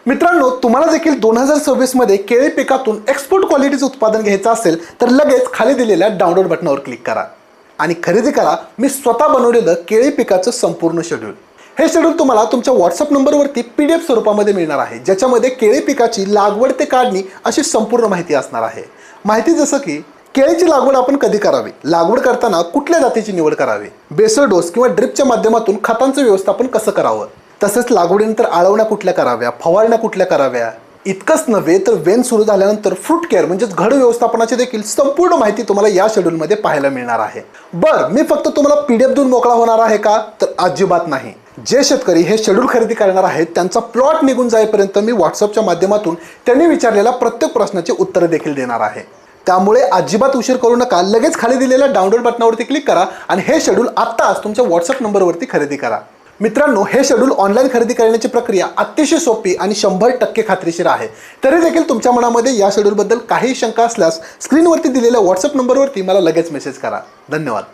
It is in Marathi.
मित्रांनो, तुम्हाला देखील 2026 मध्ये केळी पिकातून एक्सपोर्ट क्वालिटीचं उत्पादन घ्यायचं असेल तर लगेच खाली दिलेल्या डाउनलोड बटनावर क्लिक करा आणि खरेदी करा मी स्वतः बनवलेलं केळी पिकाचं संपूर्ण शेड्यूल। हे शेड्यूल तुम्हाला तुमच्या व्हॉट्सअप नंबरवरती PDF स्वरूपामध्ये मिळणार आहे, ज्याच्यामध्ये केळी पिकाची लागवड ते काढणी अशी संपूर्ण माहिती असणार आहे। माहिती जसं की केळीची लागवड आपण कधी करावी, लागवड करताना कुठल्या जातीची निवड करावी, बेसल डोस किंवा ड्रिपच्या माध्यमातून खतांचं व्यवस्थापन कसं करावं, तसंच लागवडीनंतर आळवण्या कुठल्या कराव्या, फवारण्या कुठल्या कराव्या, इतकंच नव्हे तर वेन सुरू झाल्यानंतर फ्रूट केअर म्हणजेच घड व्यवस्थापनाची देखील संपूर्ण माहिती तुम्हाला या शेड्यूलमध्ये पाहायला मिळणार आहे। बरं, मी फक्त तुम्हाला PDF देऊन मोकळा होणार आहे का? तर अजिबात नाही। जे शेतकरी हे शेड्यूल खरेदी करणार आहेत त्यांचा प्लॉट निघून जाईपर्यंत मी व्हॉट्सअपच्या माध्यमातून त्यांनी विचारलेल्या प्रत्येक प्रश्नाची उत्तरं देखील देणार आहे। त्यामुळे अजिबात उशीर करू नका, लगेच खाली दिलेल्या डाउनलोड बटनावरती क्लिक करा आणि हे शेड्यूल आत्ताच तुमच्या व्हॉट्सअप नंबरवरती खरेदी करा। मित्रांनो, हे शेड्यूल ऑनलाईन खरेदी करण्याची प्रक्रिया अतिशय सोपी आणि 100% खात्रीशीर आहे। तरी देखील तुमच्या मनामध्ये या शेड्यूलबद्दल काही शंका असल्यास स्क्रीनवरती दिलेल्या व्हॉट्सअप नंबरवरती मला लगेच मेसेज करा। धन्यवाद।